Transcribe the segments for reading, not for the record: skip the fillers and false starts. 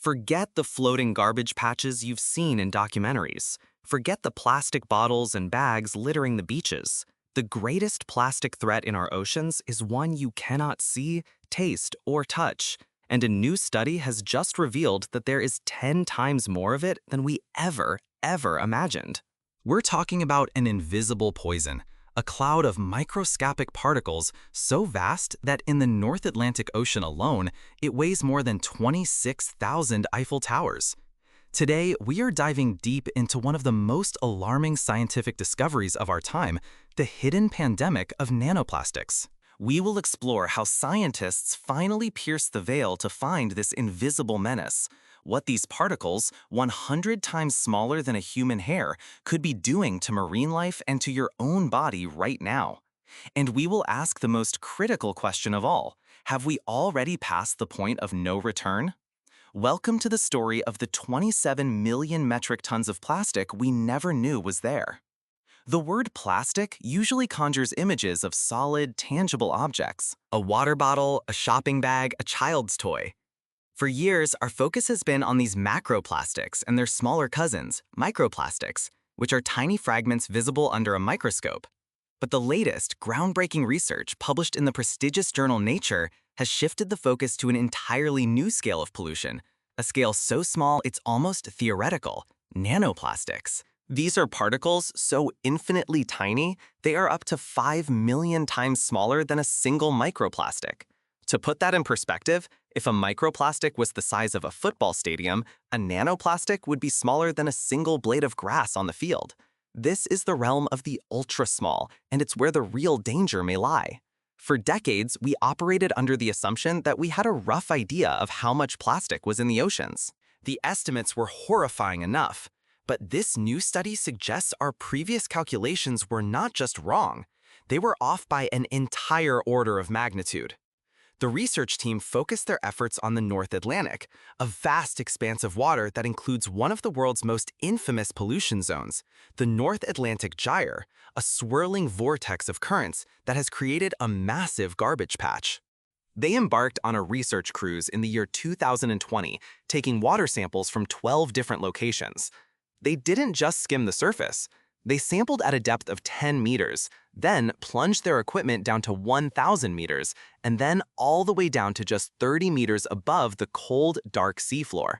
Forget the floating garbage patches you've seen in documentaries. Forget the plastic bottles and bags littering the beaches. The greatest plastic threat in our oceans is one you cannot see, taste, or touch. And a new study has just revealed that there is 10 times more of it than we ever imagined. We're talking about an invisible poison, a cloud of microscopic particles so vast that in the North Atlantic Ocean alone, it weighs more than 26,000 Eiffel Towers. Today, we are diving deep into one of the most alarming scientific discoveries of our time, the hidden pandemic of nanoplastics. We will explore how scientists finally pierced the veil to find this invisible menace, what these particles, 100 times smaller than a human hair, could be doing to marine life and to your own body right now. And we will ask the most critical question of all: have we already passed the point of no return? Welcome to the story of the 27 million metric tons of plastic we never knew was there. The word plastic usually conjures images of solid, tangible objects: a water bottle, a shopping bag, a child's toy. For years, our focus has been on these macroplastics and their smaller cousins, microplastics, which are tiny fragments visible under a microscope. But the latest, groundbreaking research published in the prestigious journal Nature has shifted the focus to an entirely new scale of pollution, a scale so small it's almost theoretical: nanoplastics. These are particles so infinitely tiny, they are up to 5 million times smaller than a single microplastic. To put that in perspective, if a microplastic was the size of a football stadium, a nanoplastic would be smaller than a single blade of grass on the field. This is the realm of the ultra-small, and it's where the real danger may lie. For decades, we operated under the assumption that we had a rough idea of how much plastic was in the oceans. The estimates were horrifying enough. But this new study suggests our previous calculations were not just wrong, they were off by an entire order of magnitude. The research team focused their efforts on the North Atlantic, a vast expanse of water that includes one of the world's most infamous pollution zones, the North Atlantic Gyre, a swirling vortex of currents that has created a massive garbage patch. They embarked on a research cruise in the year 2020, taking water samples from 12 different locations. They didn't just skim the surface. They sampled at a depth of 10 meters, then plunged their equipment down to 1,000 meters, and then all the way down to just 30 meters above the cold, dark seafloor.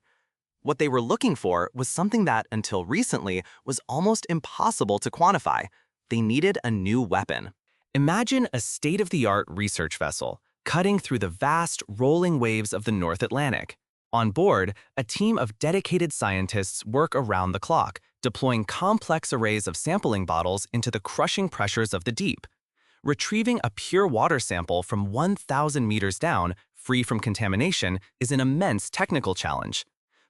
What they were looking for was something that, until recently, was almost impossible to quantify. They needed a new weapon. Imagine a state-of-the-art research vessel cutting through the vast, rolling waves of the North Atlantic. On board, a team of dedicated scientists work around the clock, deploying complex arrays of sampling bottles into the crushing pressures of the deep. Retrieving a pure water sample from 1,000 meters down, free from contamination, is an immense technical challenge.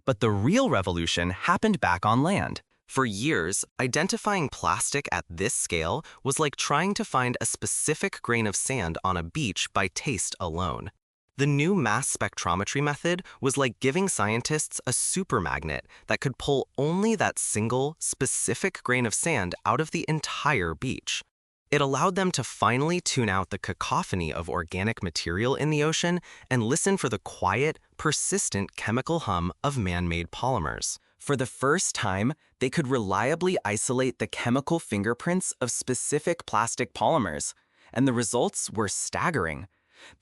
But the real revolution happened back on land. For years, identifying plastic at this scale was like trying to find a specific grain of sand on a beach by taste alone. The new mass spectrometry method was like giving scientists a super magnet that could pull only that single, specific grain of sand out of the entire beach. It allowed them to finally tune out the cacophony of organic material in the ocean and listen for the quiet, persistent chemical hum of man-made polymers. For the first time, they could reliably isolate the chemical fingerprints of specific plastic polymers, and the results were staggering.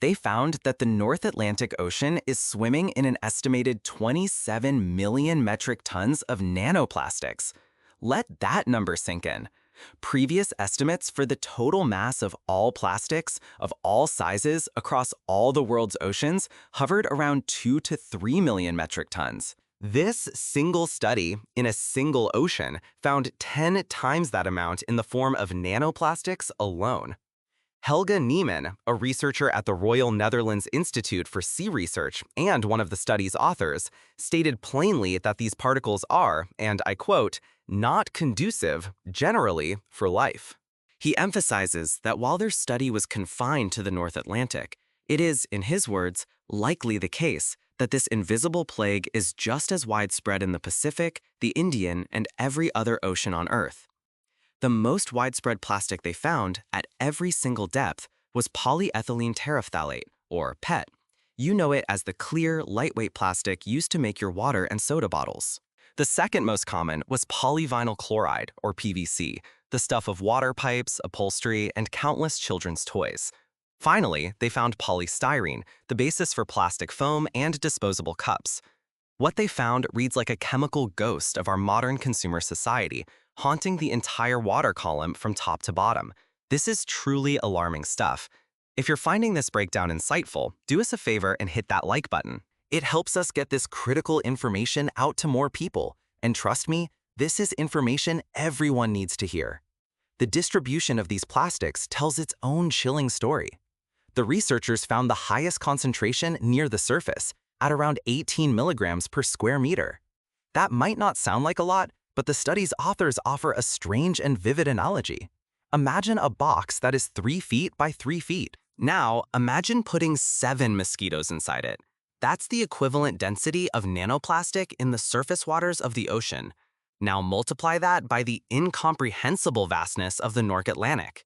They found that the North Atlantic Ocean is swimming in an estimated 27 million metric tons of nanoplastics. Let that number sink in. Previous estimates for the total mass of all plastics, of all sizes, across all the world's oceans hovered around 2 to 3 million metric tons. This single study, in a single ocean, found 10 times that amount in the form of nanoplastics alone. Helga Niemann, a researcher at the Royal Netherlands Institute for Sea Research and one of the study's authors, stated plainly that these particles are, and I quote, "not conducive, generally, for life." He emphasizes that while their study was confined to the North Atlantic, it is, in his words, likely the case that this invisible plague is just as widespread in the Pacific, the Indian, and every other ocean on Earth. The most widespread plastic they found, at every single depth, was polyethylene terephthalate, or PET, You know it as the clear, lightweight plastic used to make your water and soda bottles. The second most common was polyvinyl chloride, or PVC, the stuff of water pipes, upholstery, and countless children's toys. Finally, they found polystyrene, the basis for plastic foam and disposable cups. What they found reads like a chemical ghost of our modern consumer society, haunting the entire water column from top to bottom. This is truly alarming stuff. If you're finding this breakdown insightful, do us a favor and hit that like button. It helps us get this critical information out to more people. And trust me, this is information everyone needs to hear. The distribution of these plastics tells its own chilling story. The researchers found the highest concentration near the surface, at around 18 milligrams per square meter. That might not sound like a lot, but the study's authors offer a strange and vivid analogy. Imagine a box that is 3 feet by 3 feet. Now, imagine putting 7 mosquitoes inside it. That's the equivalent density of nanoplastic in the surface waters of the ocean. Now multiply that by the incomprehensible vastness of the North Atlantic.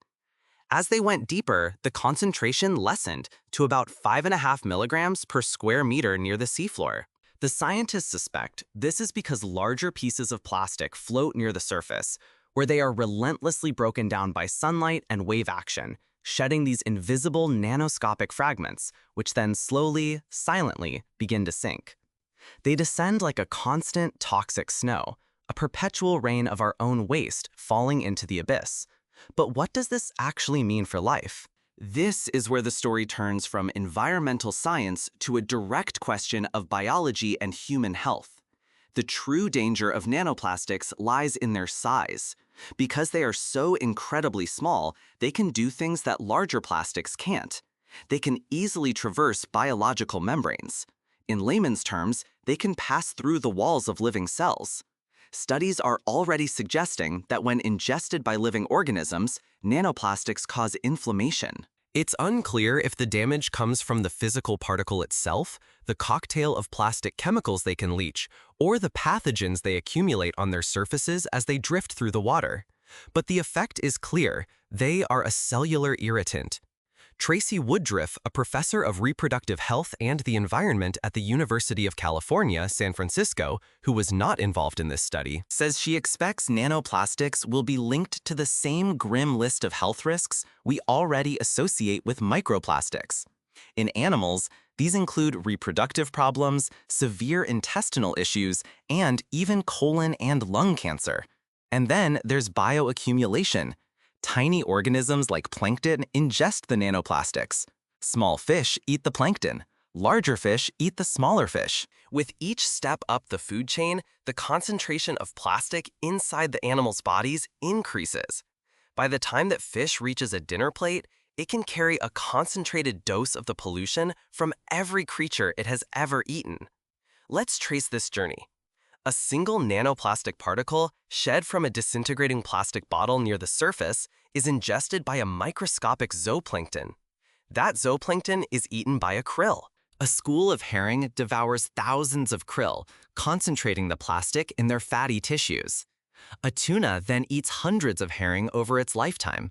As they went deeper, the concentration lessened to about 5.5 milligrams per square meter near the seafloor. The scientists suspect this is because larger pieces of plastic float near the surface, where they are relentlessly broken down by sunlight and wave action, shedding these invisible nanoscopic fragments, which then slowly, silently begin to sink. They descend like a constant, toxic snow, a perpetual rain of our own waste falling into the abyss. But what does this actually mean for life? This is where the story turns from environmental science to a direct question of biology and human health. The true danger of nanoplastics lies in their size. Because they are so incredibly small, they can do things that larger plastics can't. They can easily traverse biological membranes. In layman's terms, they can pass through the walls of living cells. Studies are already suggesting that when ingested by living organisms, nanoplastics cause inflammation. It's unclear if the damage comes from the physical particle itself, the cocktail of plastic chemicals they can leach, or the pathogens they accumulate on their surfaces as they drift through the water. But the effect is clear: they are a cellular irritant. Tracy Woodruff, a professor of reproductive health and the environment at the University of California, San Francisco, who was not involved in this study, says she expects nanoplastics will be linked to the same grim list of health risks we already associate with microplastics. In animals, these include reproductive problems, severe intestinal issues, and even colon and lung cancer. And then there's bioaccumulation. Tiny organisms like plankton ingest the nanoplastics. Small fish eat the plankton. Larger fish eat the smaller fish. With each step up the food chain, the concentration of plastic inside the animals' bodies increases. By the time that fish reaches a dinner plate, it can carry a concentrated dose of the pollution from every creature it has ever eaten. Let's trace this journey. A single nanoplastic particle shed from a disintegrating plastic bottle near the surface is ingested by a microscopic zooplankton. That zooplankton is eaten by a krill. A school of herring devours thousands of krill, concentrating the plastic in their fatty tissues. A tuna then eats hundreds of herring over its lifetime.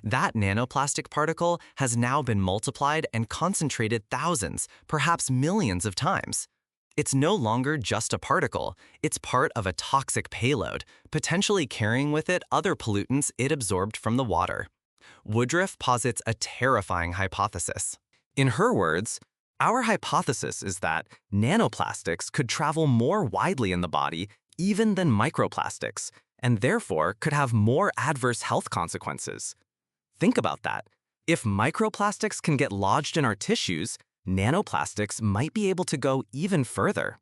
That nanoplastic particle has now been multiplied and concentrated thousands, perhaps millions of times. It's no longer just a particle, it's part of a toxic payload, potentially carrying with it other pollutants it absorbed from the water. Woodruff posits a terrifying hypothesis. In her words, "Our hypothesis is that nanoplastics could travel more widely in the body even than microplastics, and therefore could have more adverse health consequences." Think about that. If microplastics can get lodged in our tissues, nanoplastics might be able to go even further.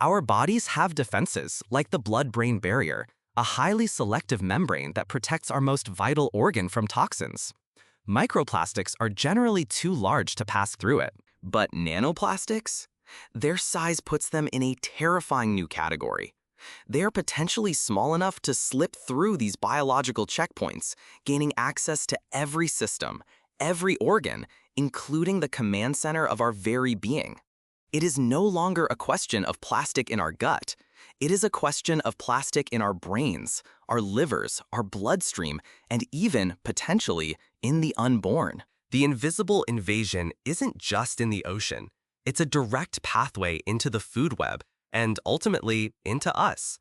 Our bodies have defenses, like the blood-brain barrier, a highly selective membrane that protects our most vital organ from toxins. Microplastics are generally too large to pass through it. But nanoplastics? Their size puts them in a terrifying new category. They are potentially small enough to slip through these biological checkpoints, gaining access to every system, every organ, including the command center of our very being. It is no longer a question of plastic in our gut. It is a question of plastic in our brains, our livers, our bloodstream, and even, potentially, in the unborn. The invisible invasion isn't just in the ocean. It's a direct pathway into the food web and ultimately into us.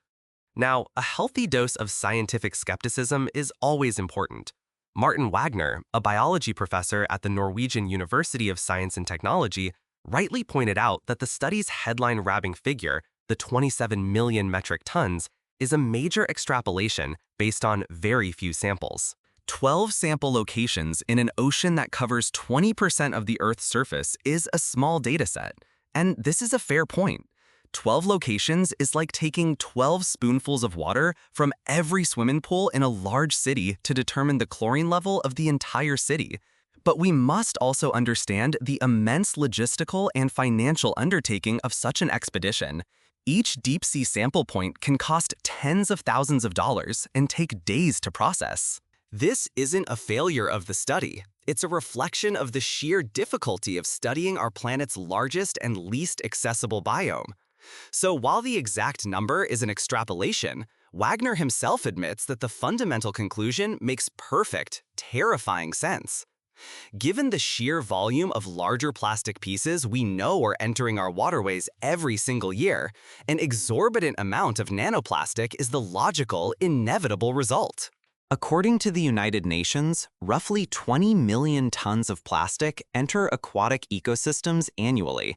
Now, a healthy dose of scientific skepticism is always important. Martin Wagner, a biology professor at the Norwegian University of Science and Technology, rightly pointed out that the study's headline-grabbing figure, the 27 million metric tons, is a major extrapolation based on very few samples. 12 sample locations in an ocean that covers 20% of the Earth's surface is a small dataset. And this is a fair point. 12 locations is like taking 12 spoonfuls of water from every swimming pool in a large city to determine the chlorine level of the entire city. But we must also understand the immense logistical and financial undertaking of such an expedition. Each deep-sea sample point can cost tens of thousands of dollars and take days to process. This isn't a failure of the study. It's a reflection of the sheer difficulty of studying our planet's largest and least accessible biome. So while the exact number is an extrapolation, Wagner himself admits that the fundamental conclusion makes perfect, terrifying sense. Given the sheer volume of larger plastic pieces we know are entering our waterways every single year, an exorbitant amount of nanoplastic is the logical, inevitable result. According to the United Nations, roughly 20 million tons of plastic enter aquatic ecosystems annually.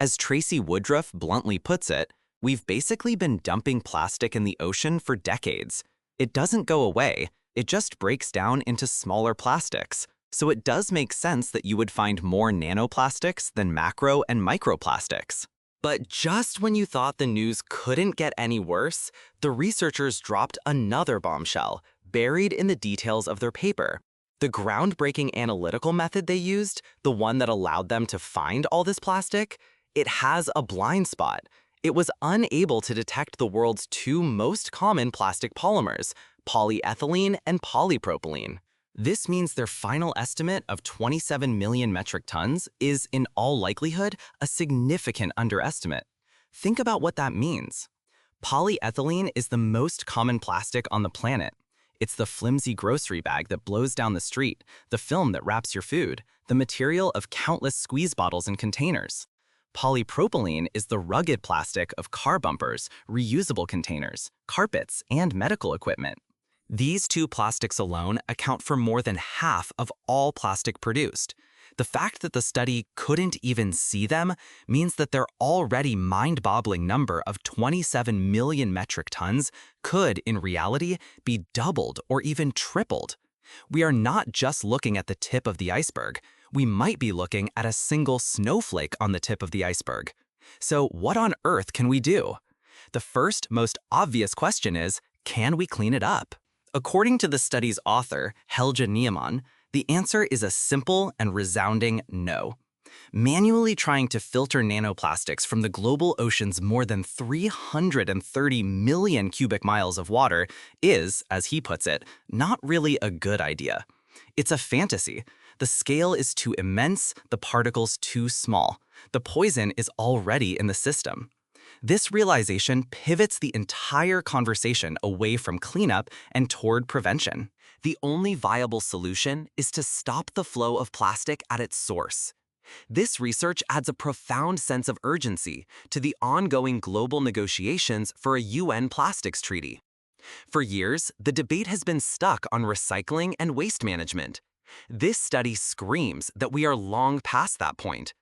As Tracy Woodruff bluntly puts it, we've basically been dumping plastic in the ocean for decades. It doesn't go away, it just breaks down into smaller plastics. So it does make sense that you would find more nanoplastics than macro and microplastics. But just when you thought the news couldn't get any worse, the researchers dropped another bombshell, buried in the details of their paper. The groundbreaking analytical method they used, the one that allowed them to find all this plastic, it has a blind spot. It was unable to detect the world's two most common plastic polymers, polyethylene and polypropylene. This means their final estimate of 27 million metric tons is, in all likelihood, a significant underestimate. Think about what that means. Polyethylene is the most common plastic on the planet. It's the flimsy grocery bag that blows down the street, the film that wraps your food, the material of countless squeeze bottles and containers. Polypropylene is the rugged plastic of car bumpers, reusable containers, carpets, and medical equipment. These two plastics alone account for more than half of all plastic produced. The fact that the study couldn't even see them means that their already mind-boggling number of 27 million metric tons could, in reality, be doubled or even tripled. We are not just looking at the tip of the iceberg. We might be looking at a single snowflake on the tip of the iceberg. So what on earth can we do? The first, most obvious question is, can we clean it up? According to the study's author, Helge Niemann, the answer is a simple and resounding no. Manually trying to filter nanoplastics from the global ocean's more than 330 million cubic miles of water is, as he puts it, not really a good idea. It's a fantasy. The scale is too immense, the particles too small. The poison is already in the system. This realization pivots the entire conversation away from cleanup and toward prevention. The only viable solution is to stop the flow of plastic at its source. This research adds a profound sense of urgency to the ongoing global negotiations for a UN plastics treaty. For years, the debate has been stuck on recycling and waste management. This study screams that we are long past that point.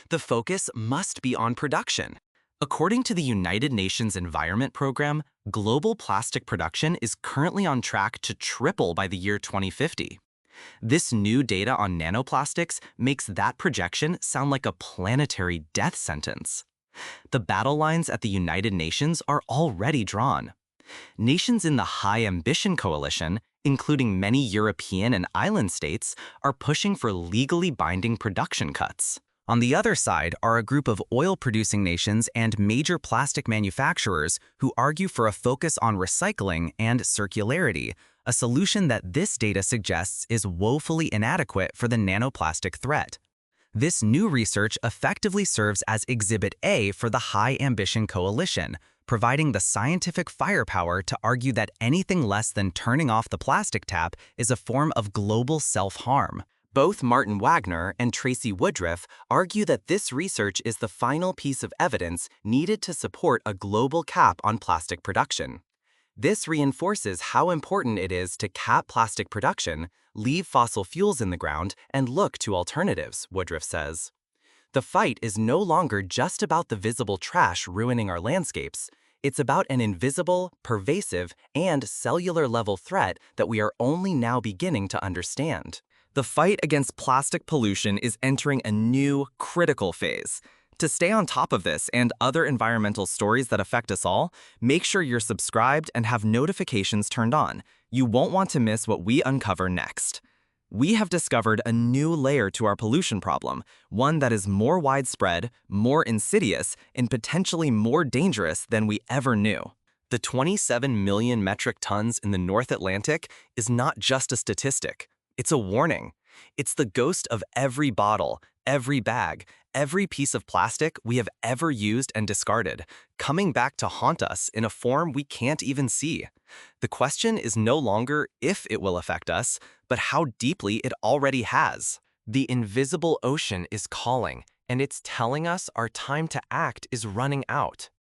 The focus must be on production. According to the United Nations Environment Program, global plastic production is currently on track to triple by the year 2050. This new data on nanoplastics makes that projection sound like a planetary death sentence. The battle lines at the United Nations are already drawn. Nations in the High Ambition Coalition, including many European and island states, are pushing for legally binding production cuts. On the other side are a group of oil-producing nations and major plastic manufacturers who argue for a focus on recycling and circularity, a solution that this data suggests is woefully inadequate for the nanoplastic threat. This new research effectively serves as Exhibit A for the High Ambition Coalition, providing the scientific firepower to argue that anything less than turning off the plastic tap is a form of global self-harm. Both Martin Wagner and Tracy Woodruff argue that this research is the final piece of evidence needed to support a global cap on plastic production. This reinforces how important it is to cap plastic production, leave fossil fuels in the ground, and look to alternatives, Woodruff says. The fight is no longer just about the visible trash ruining our landscapes. It's about an invisible, pervasive, and cellular-level threat that we are only now beginning to understand. The fight against plastic pollution is entering a new, critical phase. To stay on top of this and other environmental stories that affect us all, make sure you're subscribed and have notifications turned on. You won't want to miss what we uncover next. We have discovered a new layer to our pollution problem, one that is more widespread, more insidious, and potentially more dangerous than we ever knew. The 27 million metric tons in the North Atlantic is not just a statistic. It's a warning. It's the ghost of every bottle, every bag, every piece of plastic we have ever used and discarded, coming back to haunt us in a form we can't even see. The question is no longer if it will affect us, but how deeply it already has. The invisible ocean is calling, and it's telling us our time to act is running out.